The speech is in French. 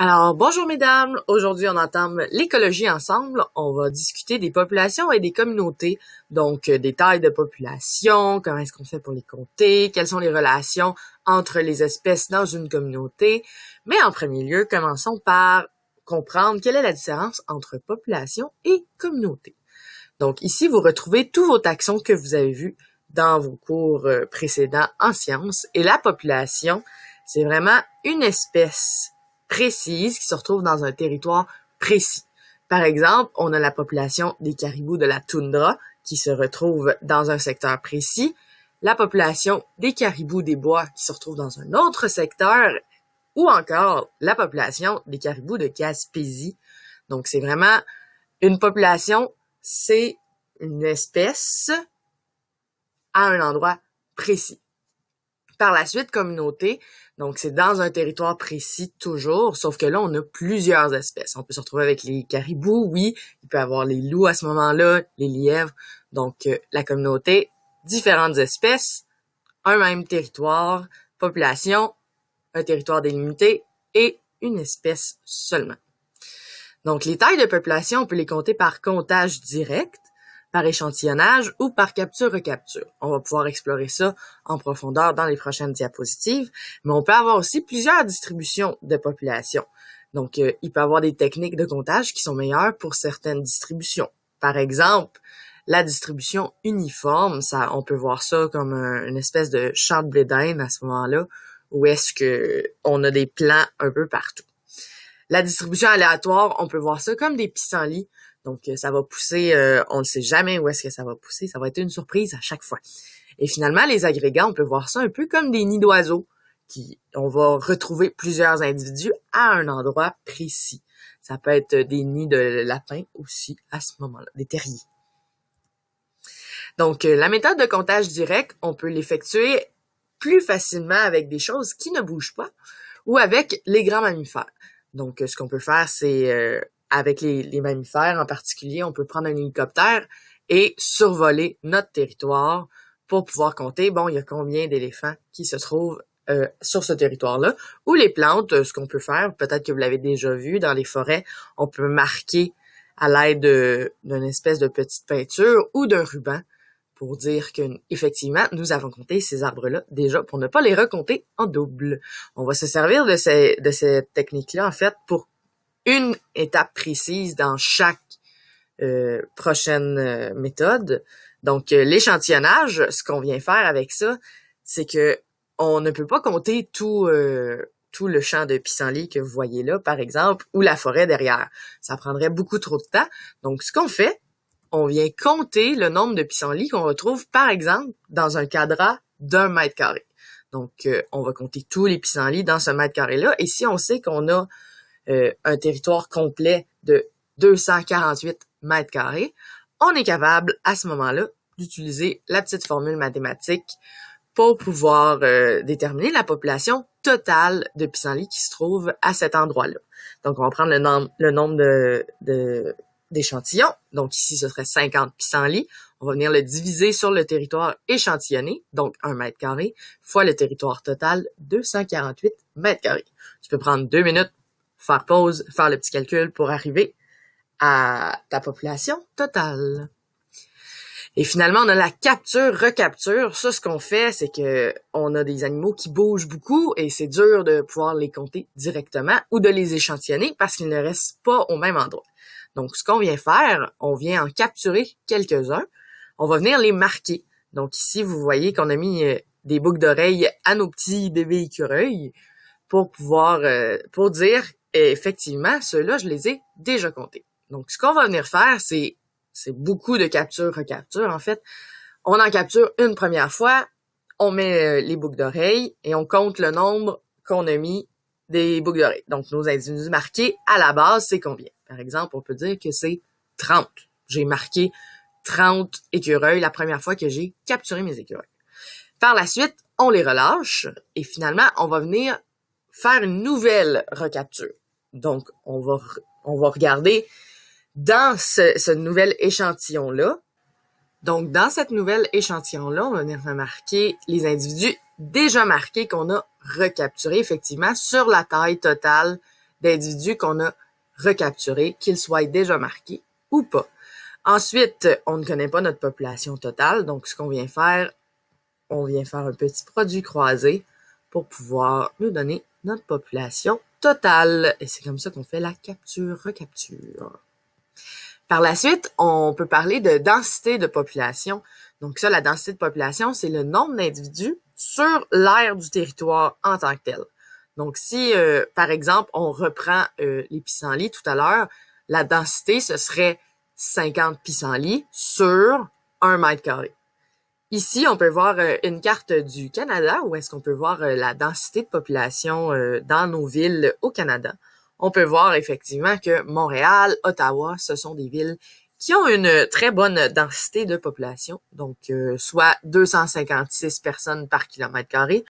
Alors, bonjour mesdames, aujourd'hui on entame l'écologie ensemble. On va discuter des populations et des communautés, donc des tailles de population, comment est-ce qu'on fait pour les compter, quelles sont les relations entre les espèces dans une communauté. Mais en premier lieu, commençons par comprendre quelle est la différence entre population et communauté. Donc ici, vous retrouvez tous vos taxons que vous avez vus dans vos cours précédents en sciences. Et la population, c'est vraiment une espèce précise qui se retrouve dans un territoire précis. Par exemple, on a la population des caribous de la toundra qui se retrouve dans un secteur précis, la population des caribous des bois qui se retrouve dans un autre secteur, ou encore la population des caribous de Gaspésie. Donc, c'est vraiment une population, c'est une espèce à un endroit précis. Par la suite, communauté, donc c'est dans un territoire précis toujours, sauf que là, on a plusieurs espèces. On peut se retrouver avec les caribous, oui, il peut y avoir les loups à ce moment-là, les lièvres. Donc, la communauté, différentes espèces, un même territoire, population, un territoire délimité et une espèce seulement. Donc, les tailles de population, on peut les compter par comptage direct, par échantillonnage ou par capture-recapture. On va pouvoir explorer ça en profondeur dans les prochaines diapositives, mais on peut avoir aussi plusieurs distributions de population. Donc, il peut y avoir des techniques de comptage qui sont meilleures pour certaines distributions. Par exemple, la distribution uniforme, ça, on peut voir ça comme une espèce de champ de blé d'Inde à ce moment-là, où est-ce que on a des plants un peu partout. La distribution aléatoire, on peut voir ça comme des pissenlits. Donc, ça va pousser, on ne sait jamais où est-ce que ça va pousser. Ça va être une surprise à chaque fois. Et finalement, les agrégats, on peut voir ça un peu comme des nids d'oiseaux. On va retrouver plusieurs individus à un endroit précis. Ça peut être des nids de lapins aussi à ce moment-là, des terriers. Donc, la méthode de comptage direct, on peut l'effectuer plus facilement avec des choses qui ne bougent pas ou avec les grands mammifères. Donc, ce qu'on peut faire, c'est avec les mammifères en particulier, on peut prendre un hélicoptère et survoler notre territoire pour pouvoir compter, bon, il y a combien d'éléphants qui se trouvent sur ce territoire-là. Ou les plantes, ce qu'on peut faire, peut-être que vous l'avez déjà vu dans les forêts, on peut marquer à l'aide d'une espèce de petite peinture ou d'un ruban pour dire que effectivement, nous avons compté ces arbres-là déjà pour ne pas les recompter en double. On va se servir de cette technique-là, en fait, pour une étape précise dans chaque prochaine méthode. Donc, l'échantillonnage, ce qu'on vient faire avec ça, c'est que on ne peut pas compter tout le champ de pissenlit que vous voyez là, par exemple, ou la forêt derrière. Ça prendrait beaucoup trop de temps. Donc, ce qu'on fait, on vient compter le nombre de pissenlits qu'on retrouve, par exemple, dans un cadran d'1 mètre carré. Donc, on va compter tous les pissenlits dans ce mètre carré-là. Et si on sait qu'on a un territoire complet de 248 mètres carrés, on est capable, à ce moment-là, d'utiliser la petite formule mathématique pour pouvoir déterminer la population totale de pissenlits qui se trouve à cet endroit-là. Donc, on va prendre le nombre d'échantillons. Donc, ici, ce serait 50 pissenlits. On va venir le diviser sur le territoire échantillonné, donc 1 mètre carré, fois le territoire total, 248 mètres carrés. Tu peux prendre 2 minutes, faire pause, faire le petit calcul pour arriver à ta population totale. Et finalement, on a la capture-recapture. Ça, ce qu'on fait, c'est que on a des animaux qui bougent beaucoup et c'est dur de pouvoir les compter directement ou de les échantillonner parce qu'ils ne restent pas au même endroit. Donc, ce qu'on vient faire, on vient en capturer quelques-uns. On va venir les marquer. Donc, ici, vous voyez qu'on a mis des boucles d'oreilles à nos petits bébés écureuils pour pouvoir, pour dire, effectivement, ceux-là, je les ai déjà comptés. Donc, ce qu'on va venir faire, c'est beaucoup de capture-recapture, en fait. On en capture une première fois, on met les boucles d'oreilles et on compte le nombre qu'on a mis des boucles d'oreilles. Donc, nos individus marqués, à la base, c'est combien? Par exemple, on peut dire que c'est 30. J'ai marqué 30 écureuils la première fois que j'ai capturé mes écureuils. Par la suite, on les relâche et finalement, on va venir faire une nouvelle recapture. Donc, on va regarder dans ce nouvel échantillon-là. Donc, dans cette nouvelle échantillon-là, on va venir remarquer les individus déjà marqués qu'on a recapturés, effectivement, sur la taille totale d'individus qu'on a recapturés, qu'ils soient déjà marqués ou pas. Ensuite, on ne connaît pas notre population totale, donc ce qu'on vient faire, on vient faire un petit produit croisé pour pouvoir nous donner notre population totale. Et c'est comme ça qu'on fait la capture-recapture. Par la suite, on peut parler de densité de population. Donc ça, la densité de population, c'est le nombre d'individus sur l'aire du territoire en tant que tel. Donc si, par exemple, on reprend les pissenlits tout à l'heure, la densité, ce serait 50 pissenlits sur 1 mètre carré. Ici, on peut voir une carte du Canada où est-ce qu'on peut voir la densité de population dans nos villes au Canada. On peut voir effectivement que Montréal, Ottawa, ce sont des villes qui ont une très bonne densité de population, donc soit 256 personnes par kilomètre carré